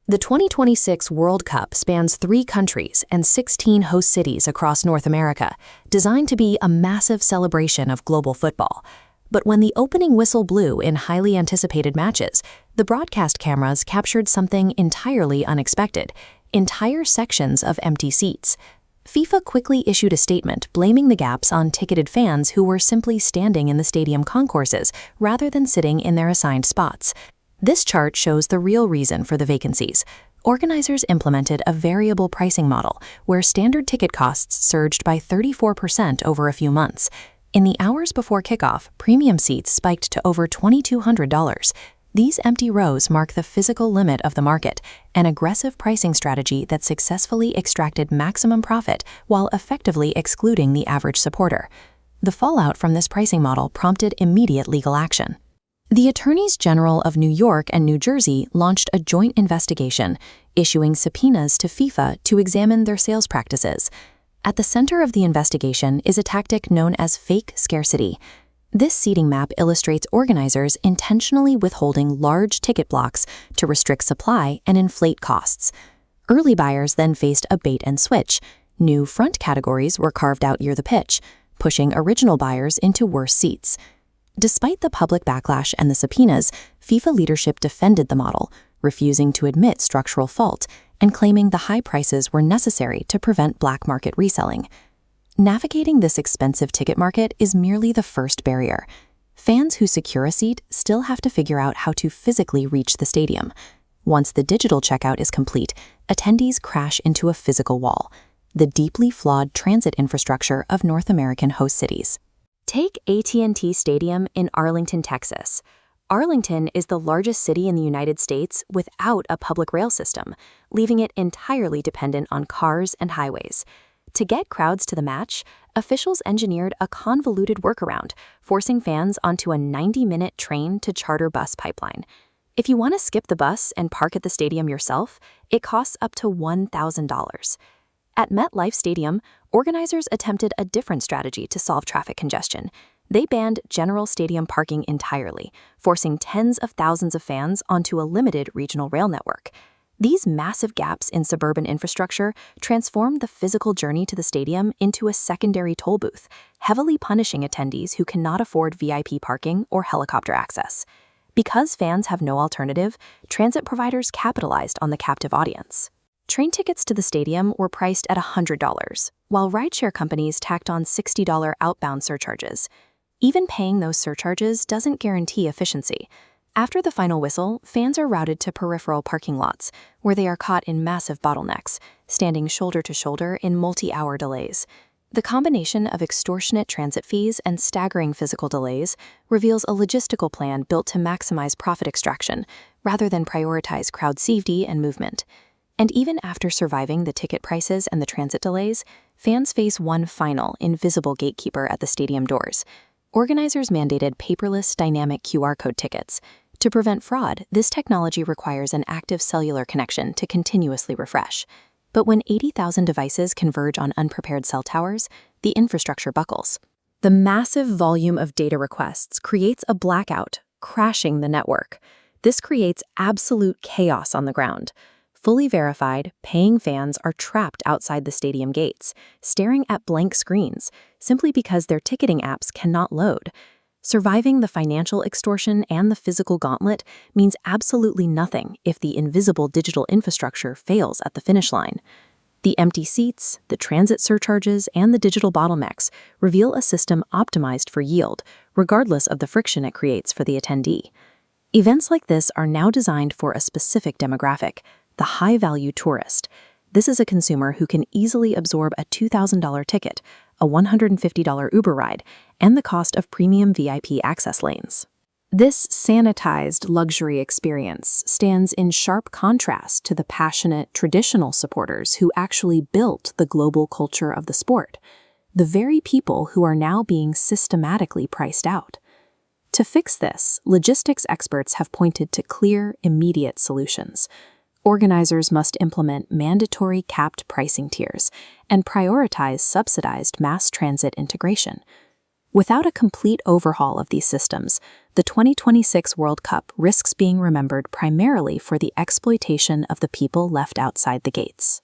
The 2026 World Cup spans 3 countries and 16 host cities across North America, designed to be a massive celebration of global football. But when the opening whistle blew in highly anticipated matches, the broadcast cameras captured something entirely unexpected: entire sections of empty seats. FIFA quickly issued a statement blaming the gaps on ticketed fans who were simply standing in the stadium concourses rather than sitting in their assigned spots. This chart shows the real reason for the vacancies. Organizers implemented a variable pricing model where standard ticket costs surged by 34% over a few months. In the hours before kickoff, premium seats spiked to over $2,200. These empty rows mark the physical limit of the market, an aggressive pricing strategy that successfully extracted maximum profit while effectively excluding the average supporter. The fallout from this pricing model prompted immediate legal action. The Attorneys General of New York and New Jersey launched a joint investigation, issuing subpoenas to FIFA to examine their sales practices. At the center of the investigation is a tactic known as fake scarcity. This seating map illustrates organizers intentionally withholding large ticket blocks to restrict supply and inflate costs. Early buyers then faced a bait and switch. New front categories were carved out near the pitch, pushing original buyers into worse seats. Despite the public backlash and the subpoenas, FIFA leadership defended the model, refusing to admit structural fault and claiming the high prices were necessary to prevent black market reselling. Navigating this expensive ticket market is merely the first barrier. Fans who secure a seat still have to figure out how to physically reach the stadium. Once the digital checkout is complete, attendees crash into a physical wall, the deeply flawed transit infrastructure of North American host cities. Take AT&T Stadium in Arlington, Texas. Arlington is the largest city in the United States without a public rail system, leaving it entirely dependent on cars and highways. To get crowds to the match, officials engineered a convoluted workaround, forcing fans onto a 90-minute train to charter bus pipeline. If you want to skip the bus and park at the stadium yourself, it costs up to $1,000. At MetLife Stadium, organizers attempted a different strategy to solve traffic congestion. They banned general stadium parking entirely, forcing tens of thousands of fans onto a limited regional rail network. These massive gaps in suburban infrastructure transformed the physical journey to the stadium into a secondary toll booth, heavily punishing attendees who cannot afford VIP parking or helicopter access. Because fans have no alternative, transit providers capitalized on the captive audience. Train tickets to the stadium were priced at $100, while rideshare companies tacked on $60 outbound surcharges. Even paying those surcharges doesn't guarantee efficiency. After the final whistle, fans are routed to peripheral parking lots, where they are caught in massive bottlenecks, standing shoulder to shoulder in multi-hour delays. The combination of extortionate transit fees and staggering physical delays reveals a logistical plan built to maximize profit extraction, rather than prioritize crowd safety and movement. And even after surviving the ticket prices and the transit delays, fans face one final, invisible gatekeeper at the stadium doors. Organizers mandated paperless dynamic QR code tickets. To prevent fraud, this technology requires an active cellular connection to continuously refresh. But when 80,000 devices converge on unprepared cell towers, the infrastructure buckles. The massive volume of data requests creates a blackout, crashing the network. This creates absolute chaos on the ground. Fully verified, paying fans are trapped outside the stadium gates, staring at blank screens, simply because their ticketing apps cannot load. Surviving the financial extortion and the physical gauntlet means absolutely nothing if the invisible digital infrastructure fails at the finish line. The empty seats, the transit surcharges, and the digital bottlenecks reveal a system optimized for yield, regardless of the friction it creates for the attendee. Events like this are now designed for a specific demographic: the high-value tourist. This is a consumer who can easily absorb a $2,000 ticket, a $150 Uber ride, and the cost of premium VIP access lanes. This sanitized luxury experience stands in sharp contrast to the passionate, traditional supporters who actually built the global culture of the sport, the very people who are now being systematically priced out. To fix this, logistics experts have pointed to clear, immediate solutions. Organizers must implement mandatory capped pricing tiers and prioritize subsidized mass transit integration. Without a complete overhaul of these systems, the 2026 World Cup risks being remembered primarily for the exploitation of the people left outside the gates.